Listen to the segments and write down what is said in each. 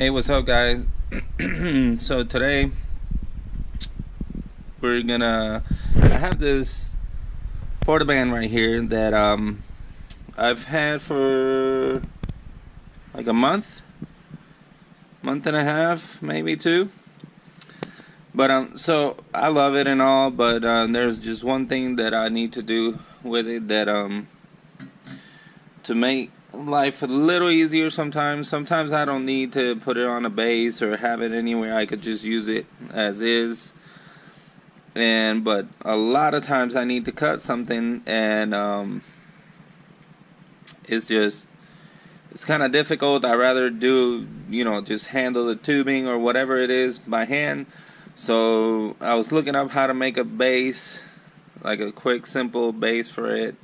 Hey, what's up, guys? So today I have this portaband right here that I've had for like a month and a half, maybe two. But so I love it and all, but there's just one thing that I need to do with it that to make life a little easier sometimes. Sometimes I don't need to put it on a base or have it anywhere. I could just use it as is. But a lot of times I need to cut something, and it's kind of difficult. I rather do, just handle the tubing or whatever it is by hand. So I was looking up how to make a base, like a quick, simple base for it,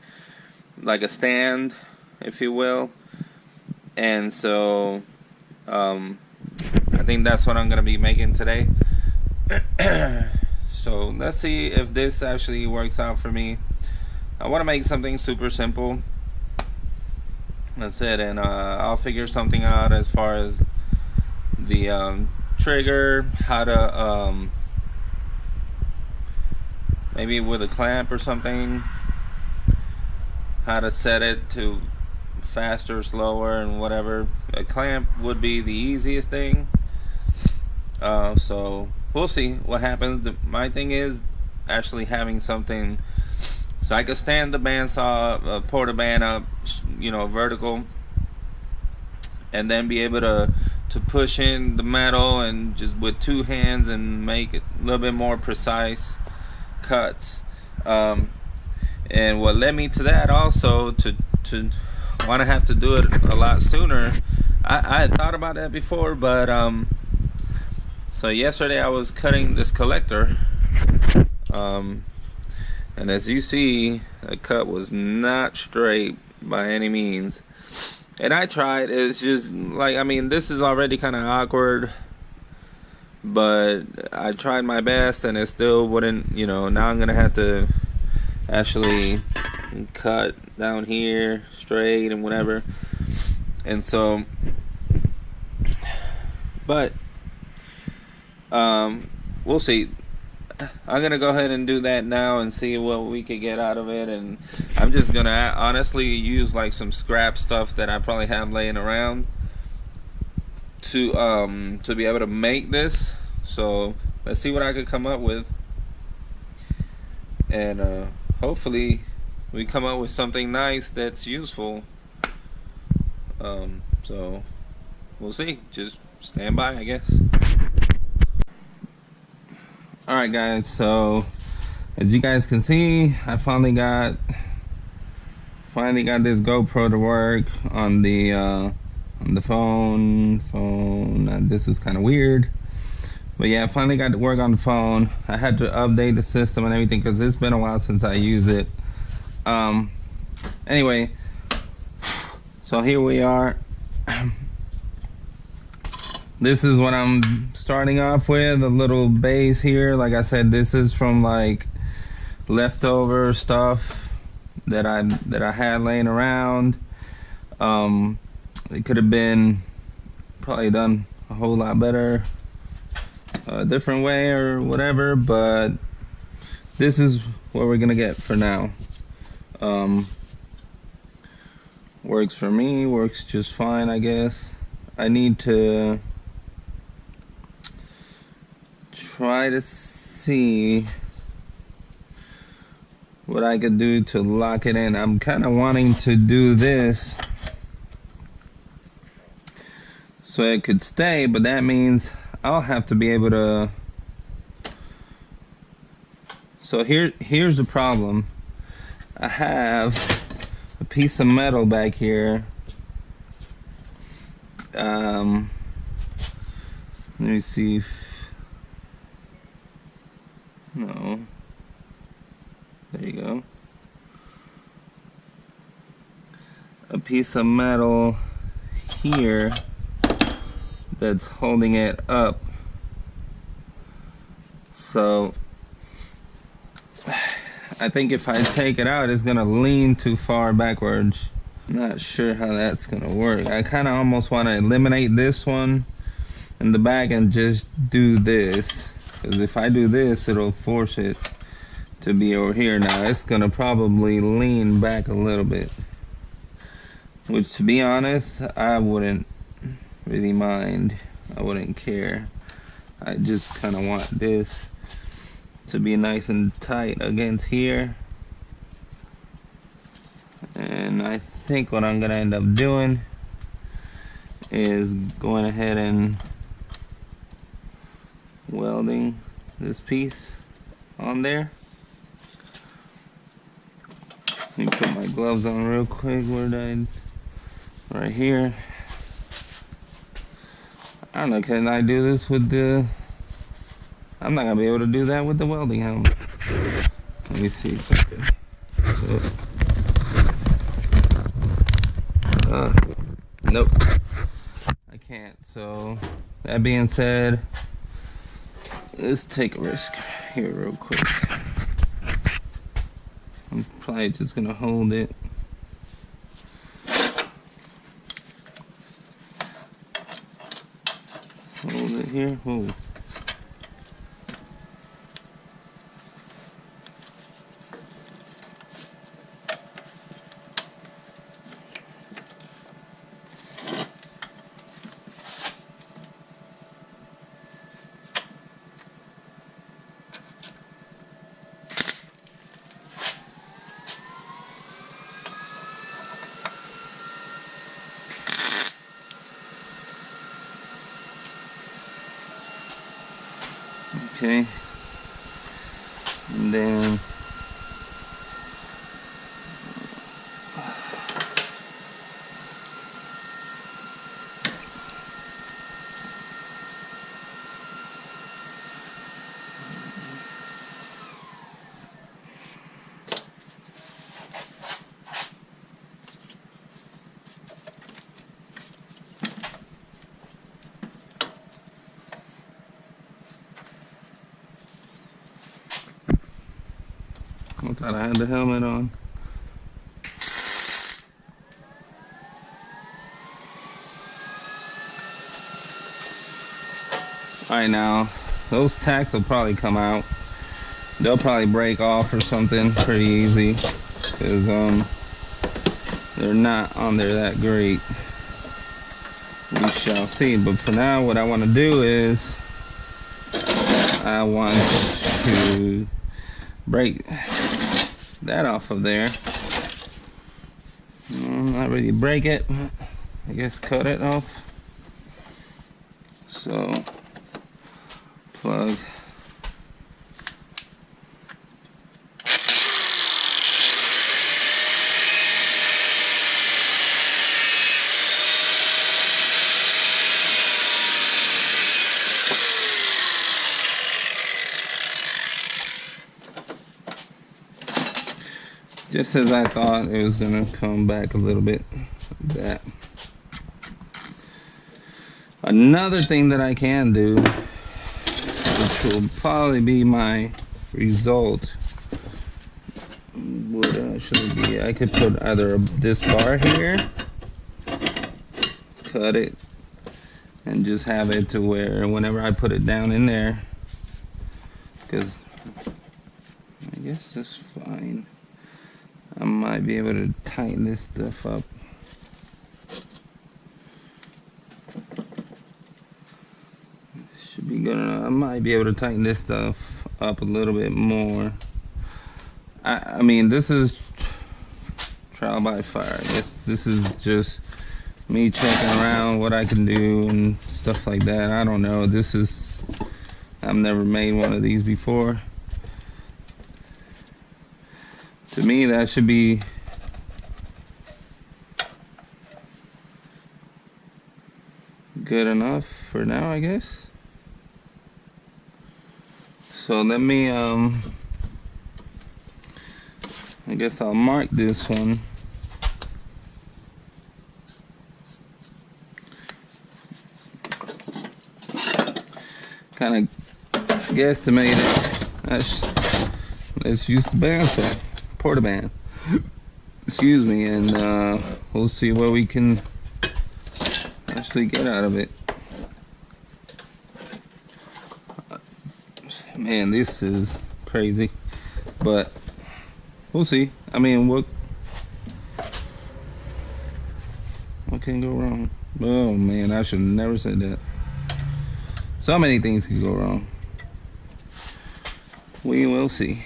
like a stand, if you will. And so I think that's what I'm going to be making today. So let's see if this actually works out for me. I want to make something super simple. That's it. And I'll figure something out as far as the trigger, how to maybe with a clamp or something, how to set it to faster, slower, and whatever. A clamp would be the easiest thing. So we'll see what happens. My thing is actually having something so I could stand the bandsaw, portaband up, vertical, and then be able to push in the metal and just with two hands and make it a little bit more precise cuts. And what led me to that also to want to have to do it a lot sooner. I had thought about that before, but so yesterday I was cutting this collector, and as you see, the cut was not straight by any means. And I tried. It's just like, this is already kind of awkward, but I tried my best and it still wouldn't. Now I'm gonna have to actually cut down here straight and whatever. And so, but we'll see. I'm gonna go ahead and do that now and see what we could get out of it. And I'm just gonna honestly use like some scrap stuff that I probably have laying around to be able to make this. So let's see what I could come up with, and hopefully we come up with something nice that's useful. So we'll see. Just stand by, I guess. Alright, guys, so as you guys can see, I finally got this GoPro to work on the phone. This is kind of weird, but yeah, I finally got to work on the phone. I had to update the system and everything because it's been a while since I used it. Anyway, so here we are. This is what I'm starting off with, a little base here. Like I said, this is from like leftover stuff that I had laying around. It could have been probably done a whole lot better, a different way or whatever, but this is what we're gonna get for now. Works for me, works just fine, I guess. I need to try to see what I could do to lock it in. I'm kind of wanting to do this so it could stay, but that means I'll have to be able to. So here's the problem. I have a piece of metal back here. Let me see if no, there you go. A piece of metal here that's holding it up. So I think if I take it out, it's gonna lean too far backwards. Not sure how that's gonna work. I kind of almost want to eliminate this one in the back and just do this, because if I do this, it'll force it to be over here. Now it's gonna probably lean back a little bit, which, to be honest, I wouldn't really mind. I wouldn't care. I just kind of want this to be nice and tight against here. And I think what I'm gonna end up doing is going ahead and welding this piece on there. Let me put my gloves on real quick. Where did I? Right here. I don't know, can I do this with the... I'm not gonna be able to do that with the welding helmet. Let me see something. So, nope, I can't. So that being said, let's take a risk here real quick. I'm probably just gonna hold it. Hold it here. Whoa. Okay, and then I thought I had the helmet on. Alright, now those tacks will probably come out. They'll probably break off or something pretty easy, because they're not on there that great. We shall see. But for now, what I want to do is I want to break that off of there. Not really break it, I guess cut it off. So plug. Just as I thought, it was gonna come back a little bit like that. Another thing that I can do, which will probably be my result, would actually be, I could put either this bar here, cut it, and just have it to where whenever I put it down in there, because I guess that's fine, I might be able to tighten this stuff up. Should be good enough. I might be able to tighten this stuff up a little bit more. I mean, this is trial by fire. I guess this is just me checking around what I can do and stuff like that. I don't know. This is, I've never made one of these before. To me, that should be good enough for now, I guess. So let me, I guess I'll mark this one. Kind of guesstimate it. Let's use the bandsaw. Portaband, excuse me, and we'll see what we can actually get out of it. Man, this is crazy, but we'll see. I mean, what can go wrong? Oh man, I should have never said that. So many things can go wrong. We will see.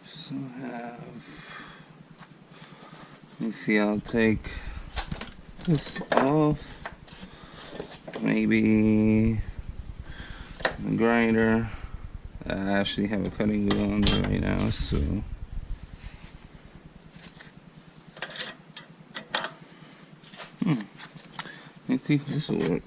So let me see, I'll take this off. Maybe the grinder. I actually have a cutting wheel on there right now, so let's see if this will work.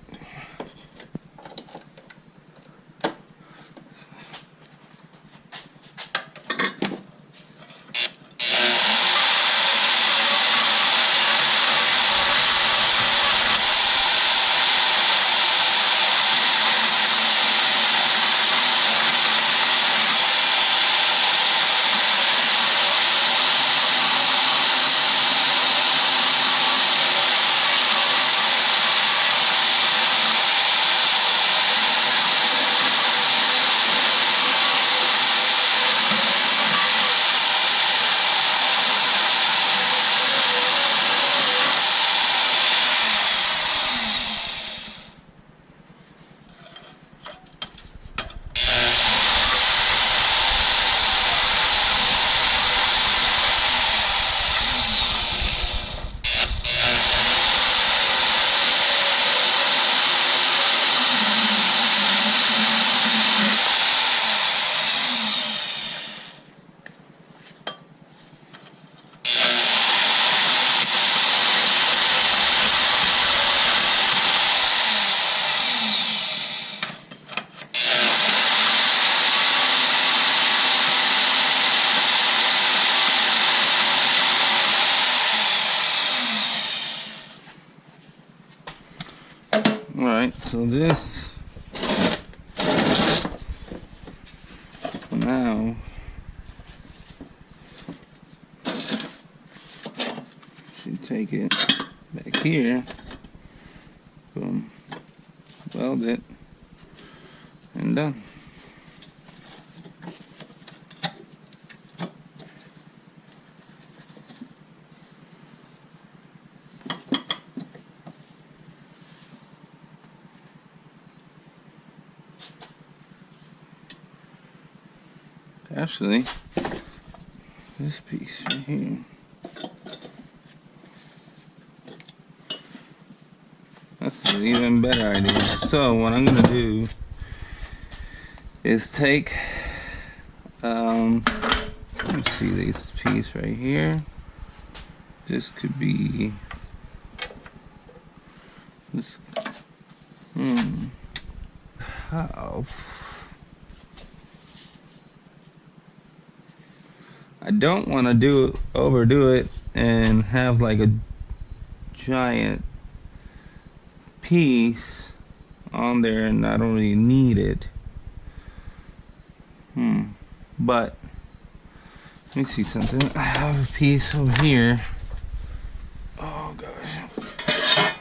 Alright, so this now should take it back here, boom, weld it, and done. Actually, this piece right here, that's an even better idea. So what I'm gonna do is take, let's see, this piece right here. This could be this. How? I don't want to overdo it and have like a giant piece on there and I don't really need it. But let me see something. I have a piece over here. Oh gosh.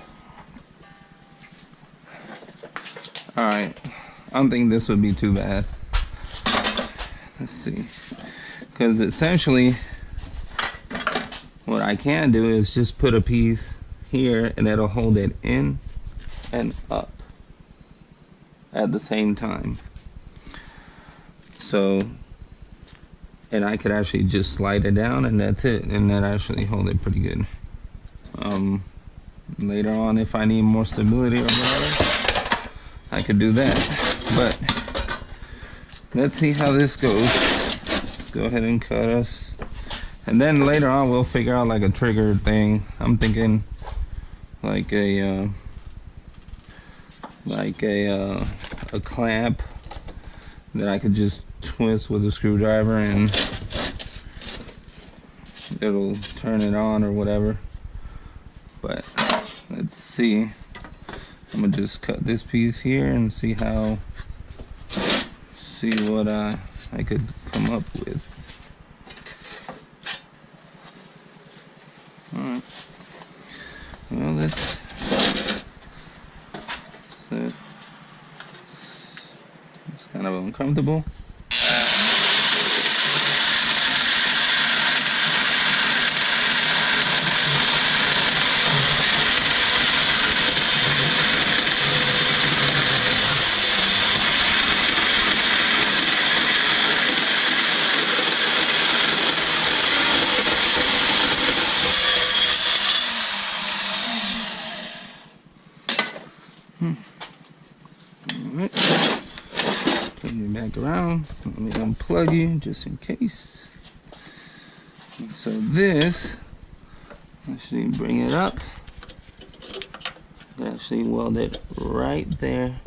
Alright. I don't think this would be too bad. Let's see. Because essentially what I can do is just put a piece here and it'll hold it in and up at the same time. So, and I could actually just slide it down and that's it, and that actually hold it pretty good. Later on, if I need more stability or whatever, I could do that. But let's see how this goes. Go ahead and cut us, and then later on we'll figure out like a trigger thing. I'm thinking like a clamp that I could just twist with a screwdriver and it'll turn it on or whatever. But let's see. I'm gonna just cut this piece here and see how see what I could come up with. Alright. Well, it's kind of uncomfortable. Alright, turn you back around. Let me unplug you just in case. And so this, actually bring it up. Actually weld it right there.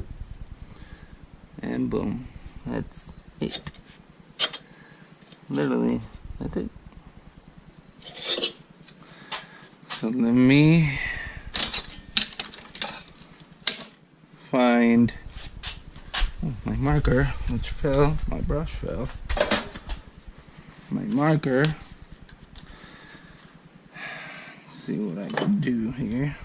And boom, that's it. Literally, that's it. So let me find my marker, which fell, my brush fell. My marker. Let's see what I can do here.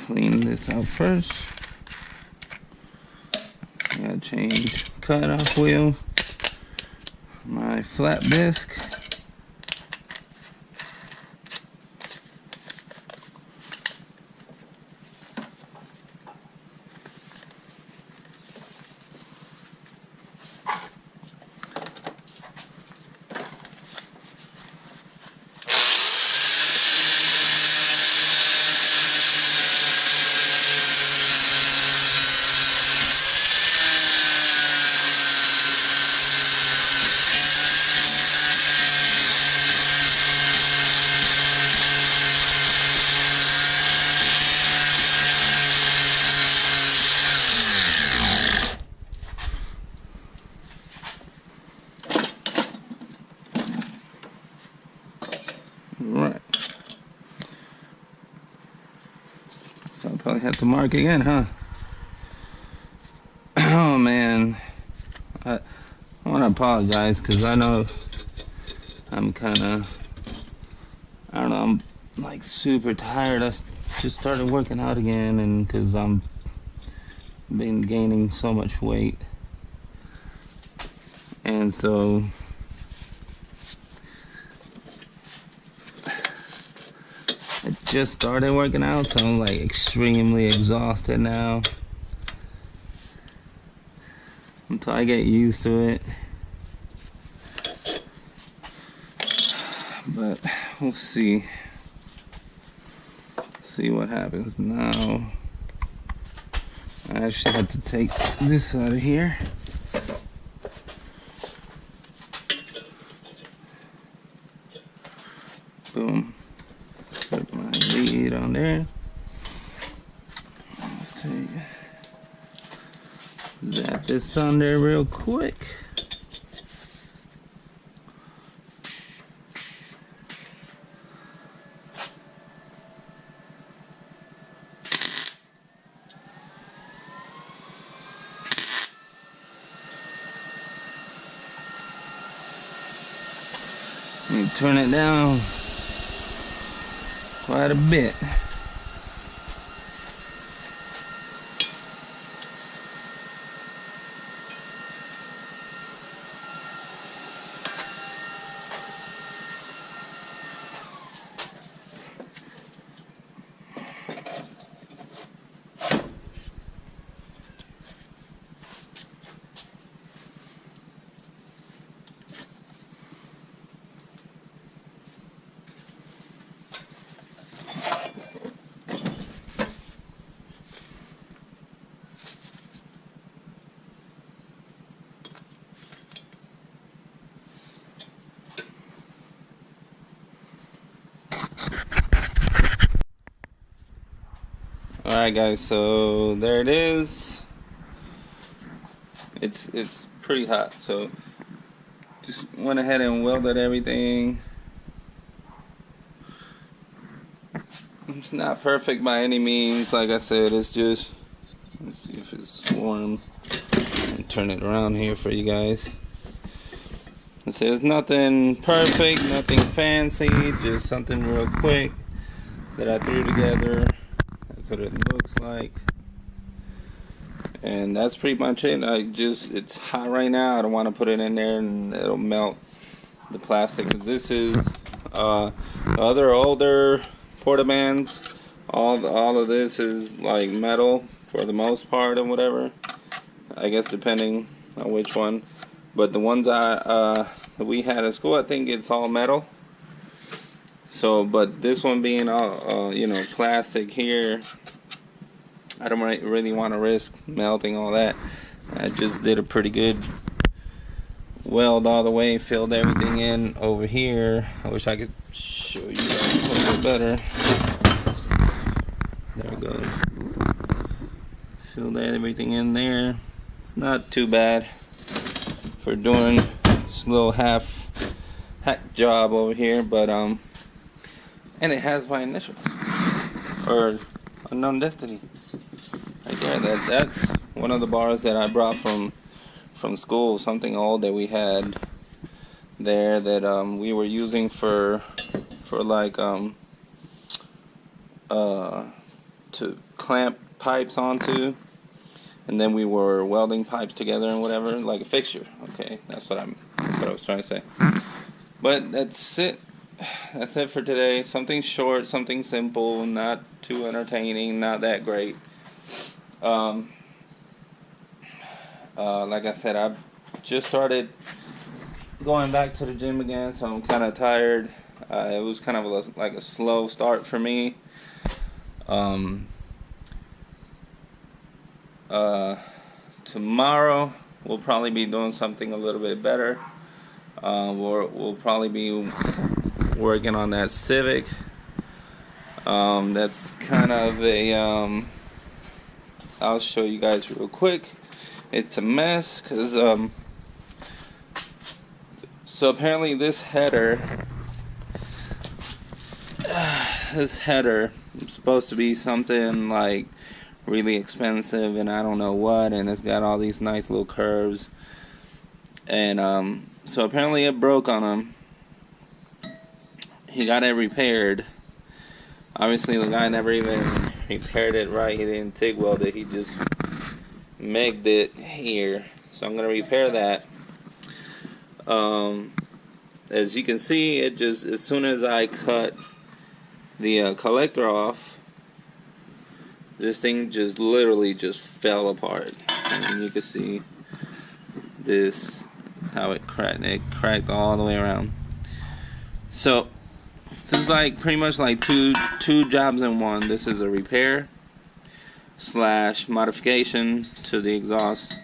Clean this out first. I gotta change cutoff wheel, my flat disc. Right. So I'll probably have to mark again, huh? Oh man. I want to apologize because I know I'm kind of, I don't know, I'm like super tired. I just started working out again, and because I'm been gaining so much weight. And so I just started working out, so I'm like extremely exhausted now. Until I get used to it. But we'll see. See what happens now. I actually had to take this out of here. Boom. Put my lead on there. Let's take, zap this on there real quick. You turn it down quite a bit. Alright guys, so there it is. It's pretty hot, so just went ahead and welded everything. It's not perfect by any means, like I said. It's just, let's see if it's warm and turn it around here for you guys. It says nothing perfect, nothing fancy, just something real quick that I threw together. That's what it looks like. And that's pretty much it. It's hot right now. I don't want to put it in there and it'll melt the plastic. Cause this is the other older portabands. All of this is like metal for the most part or whatever. I guess depending on which one. But the ones that we had at school, I think it's all metal. So, but this one being all you know, plastic here, I don't really want to risk melting all that. I just did a pretty good weld all the way, filled everything in over here. I wish I could show you guys a little bit better. There we go. Filled everything in there. It's not too bad for doing this little half hack job over here, but and it has my initials, or unknown destiny, right there. That's one of the bars that I brought from school, something old that we had there that we were using for like to clamp pipes onto. And then we were welding pipes together and whatever, like a fixture. Okay, that's what I was trying to say. But that's it. That's it for today. Something short, something simple, not too entertaining, not that great. Like I said, I've just started going back to the gym again, so I'm kind of tired. It was kind of like a slow start for me. Tomorrow we'll probably be doing something a little bit better. We'll probably be working on that Civic. That's kind of a I'll show you guys real quick. It's a mess because so apparently this header is supposed to be something like really expensive and I don't know what, and it's got all these nice little curves, and so apparently it broke on him. He got it repaired. Obviously the guy never even repaired it right. He didn't TIG weld it, he just megged it here. So I'm gonna repair that. As you can see, it just, as soon as I cut the collector off, this thing just literally just fell apart. And you can see this, how it cracked all the way around. So this is like pretty much like two jobs in one. This is a repair / modification to the exhaust.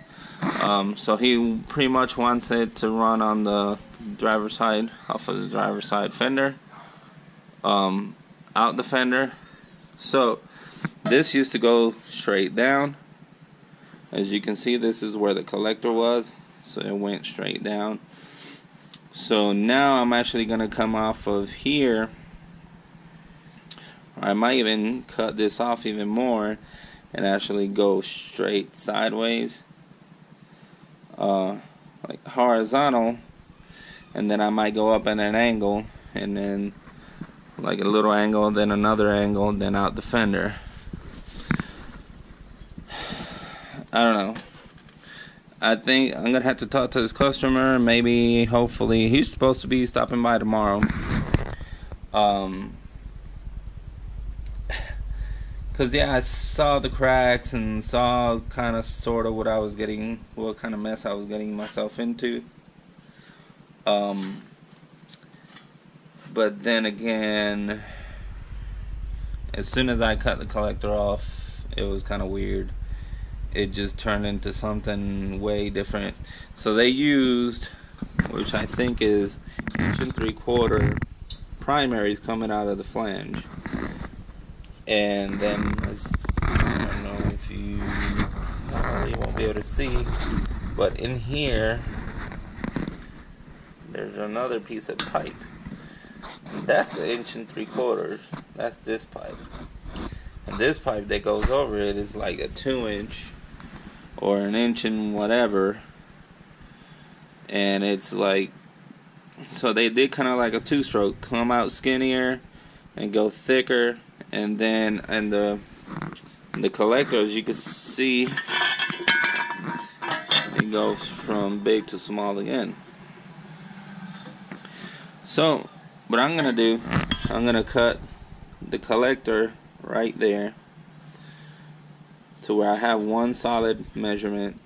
So he pretty much wants it to run on the driver's side, off of the driver's side fender, out the fender. So this used to go straight down. As you can see, this is where the collector was, so it went straight down. So now I'm actually going to come off of here. I might even cut this off even more and actually go straight sideways, like horizontal, and then I might go up at an angle, and then like a little angle, then another angle, then out the fender. I don't know. I think I'm gonna have to talk to this customer. Maybe, hopefully, he's supposed to be stopping by tomorrow. Cause yeah, I saw the cracks and saw kind of sort of what I was getting, what kind of mess I was getting myself into. But then again, as soon as I cut the collector off, it was kind of weird. It just turned into something way different. So they used, which I think is 1 3/4 primaries coming out of the flange, and then I don't know if you won't be able to see, but in here there's another piece of pipe. That's an 1 3/4. That's this pipe. And this pipe that goes over it is like a 2-inch or an inch and whatever. And it's like, so they did kind of like a 2-stroke, come out skinnier and go thicker, and then the collector, as you can see, it goes from big to small again. So what I'm gonna do, I'm gonna cut the collector right there to where I have one solid measurement,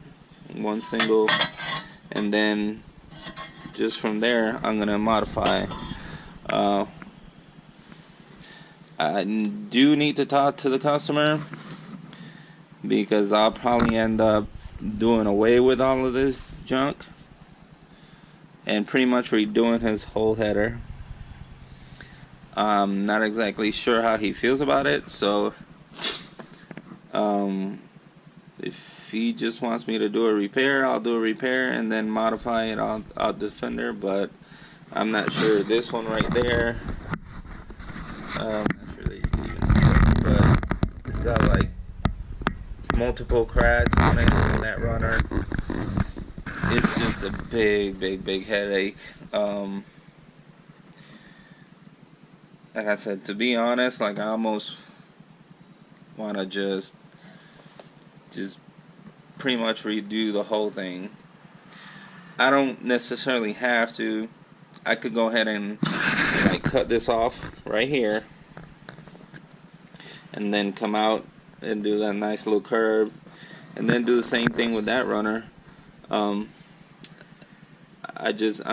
one single, and then just from there I'm gonna modify. I do need to talk to the customer because I'll probably end up doing away with all of this junk and pretty much redoing his whole header. I'm not exactly sure how he feels about it, so if he just wants me to do a repair, I'll do a repair and then modify it on Defender, but I'm not sure. This one right there, I'm not sure they even said, but it's got like multiple cracks on it in that runner. It's just a big headache. Like I said, to be honest, like I almost want to just pretty much redo the whole thing. I don't necessarily have to. I could go ahead and like cut this off right here and then come out and do that nice little curve and then do the same thing with that runner. I'm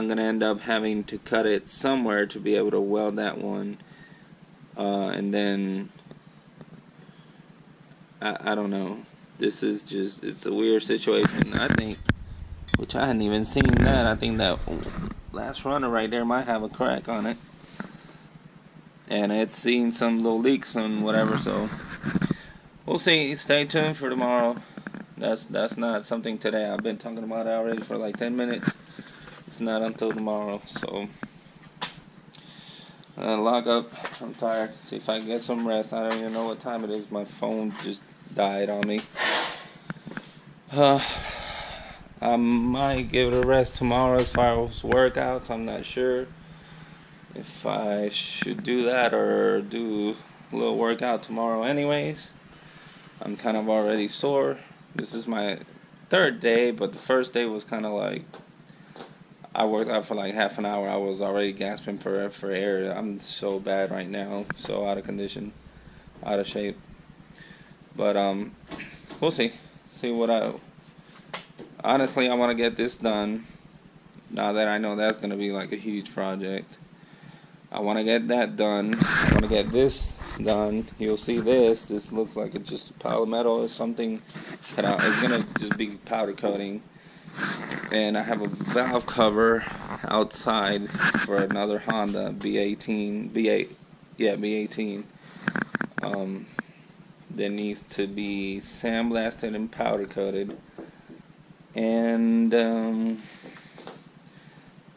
gonna end up having to cut it somewhere to be able to weld that one, and then I don't know. This is just, it's a weird situation. I think, which I hadn't even seen that. I think that last runner right there might have a crack on it, and it's seen some little leaks and whatever. So we'll see. Stay tuned for tomorrow. That's not something today. I've been talking about it already for like 10 minutes. It's not until tomorrow. So log up. I'm tired. See if I can get some rest. I don't even know what time it is. My phone just died on me. I might give it a rest tomorrow as far as workouts. I'm not sure if I should do that or do a little workout tomorrow anyways. I'm kind of already sore. This is my 3rd day, but the first day was kind of like, I worked out for like half an hour. I was already gasping for air. I'm so bad right now, so out of condition, out of shape. But we'll see. Honestly, I want to get this done. Now that I know that's going to be like a huge project, I want to get that done. I want to get this done. You'll see this. This looks like it's just a pile of metal or something cut out. It's going to just be powder coating. And I have a valve cover outside for another Honda B18. That needs to be sandblasted and powder coated. And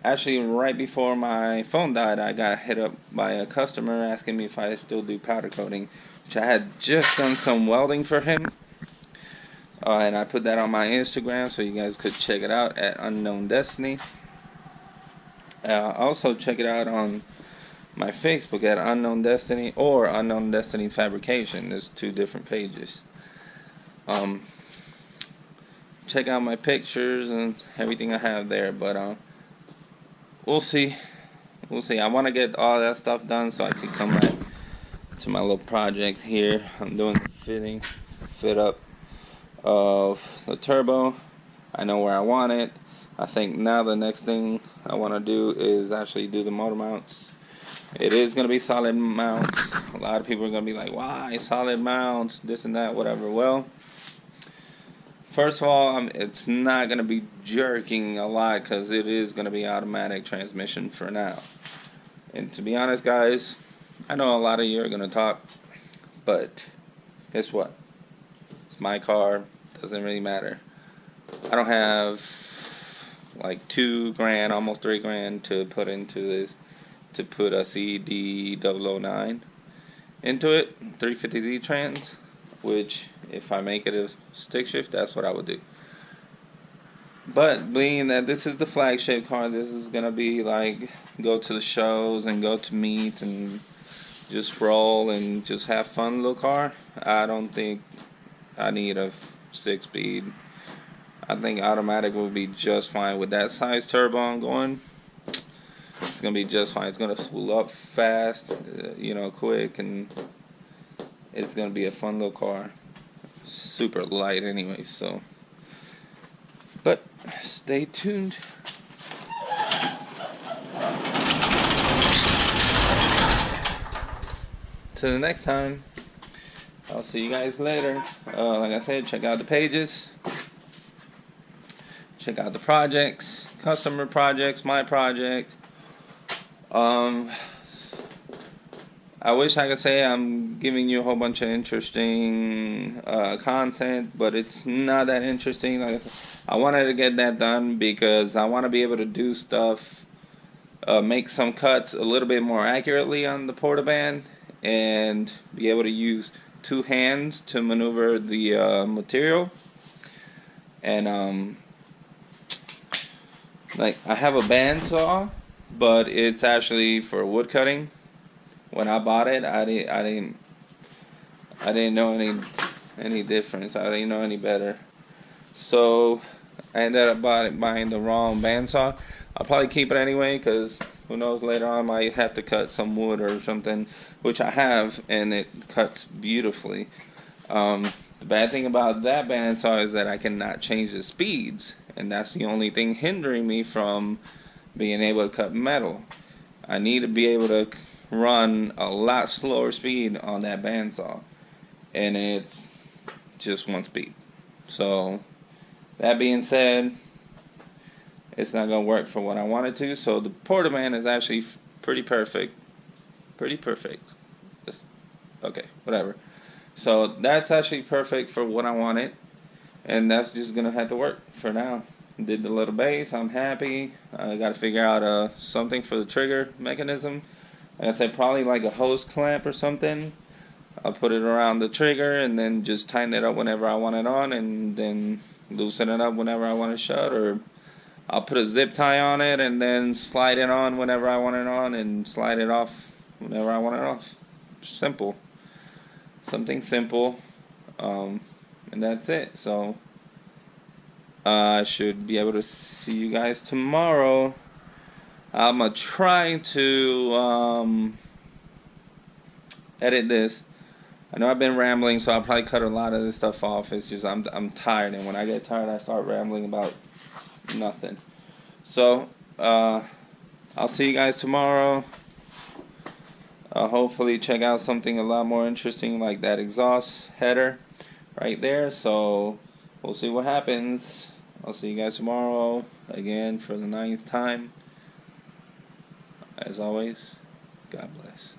actually, right before my phone died, I got hit up by a customer asking me if I still do powder coating, which I had just done some welding for him. And I put that on my Instagram, so you guys could check it out at Unknown Destiny. Also, check it out on my Facebook at Unknown Destiny or Unknown Destiny Fabrication. There's 2 different pages. Check out my pictures and everything I have there. But we'll see. I want to get all that stuff done so I can come back to my little project here. I'm doing the fit up of the turbo. I know where I want it. I think now the next thing I want to do is actually do the motor mounts. It is going to be solid mounts. A lot of people are going to be like, why solid mounts, this and that, whatever. Well, first of all, it's not going to be jerking a lot because it is going to be automatic transmission for now. And to be honest, guys, I know a lot of you are going to talk, but guess what? my car, doesn't really matter. I don't have like $2,000, almost $3,000 to put into this, to put a CD009 into it, 350Z trans, which if I make it a stick shift, that's what I would do. But being that this is the flagship car, this is gonna be like go to the shows and go to meets and just roll and just have fun little car. I don't think I need a 6-speed. I think automatic will be just fine with that size turbo I'm going. It's gonna be just fine. It's gonna spool up fast, quick, and it's gonna be a fun little car. Super light anyway, so. But stay tuned. Till the next time. I'll see you guys later. Like I said, check out the pages. Check out the projects, customer projects, my project. I wish I could say I'm giving you a whole bunch of interesting content, but it's not that interesting. Like I said, I wanted to get that done because I want to be able to do stuff, make some cuts a little bit more accurately on the portaband, and be able to use 2 hands to maneuver the material. And like I have a bandsaw, but it's actually for wood cutting. When I bought it, I didn't know any difference. I didn't know any better. So I ended up buying the wrong bandsaw. I'll probably keep it anyway, because who knows, later on I might have to cut some wood or something, which I have, and it cuts beautifully. The bad thing about that bandsaw is that I cannot change the speeds, and that's the only thing hindering me from being able to cut metal. I need to be able to run a lot slower speed on that bandsaw, and it's just 1 speed. So that being said, it's not gonna work for what I wanted to. So the portaband is actually pretty perfect. Okay, whatever. So that's actually perfect for what I wanted, and that's just gonna have to work for now. Did the little bass, I'm happy. I gotta figure out something for the trigger mechanism. Like I said, probably like a hose clamp or something. I'll put it around the trigger and then just tighten it up whenever I want it on, and then loosen it up whenever I want it shut, or I'll put a zip tie on it and then slide it on whenever I want it on, and slide it off whenever I want it off. Simple. Something simple. And that's it. So I should be able to see you guys tomorrow. I'm going to try to edit this. I know I've been rambling, so I'll probably cut a lot of this stuff off. It's just I'm tired, and when I get tired I start rambling about nothing. So I'll see you guys tomorrow. Hopefully check out something a lot more interesting, like that exhaust header right there. So we'll see what happens. I'll see you guys tomorrow again for the 9th time. As always, God bless.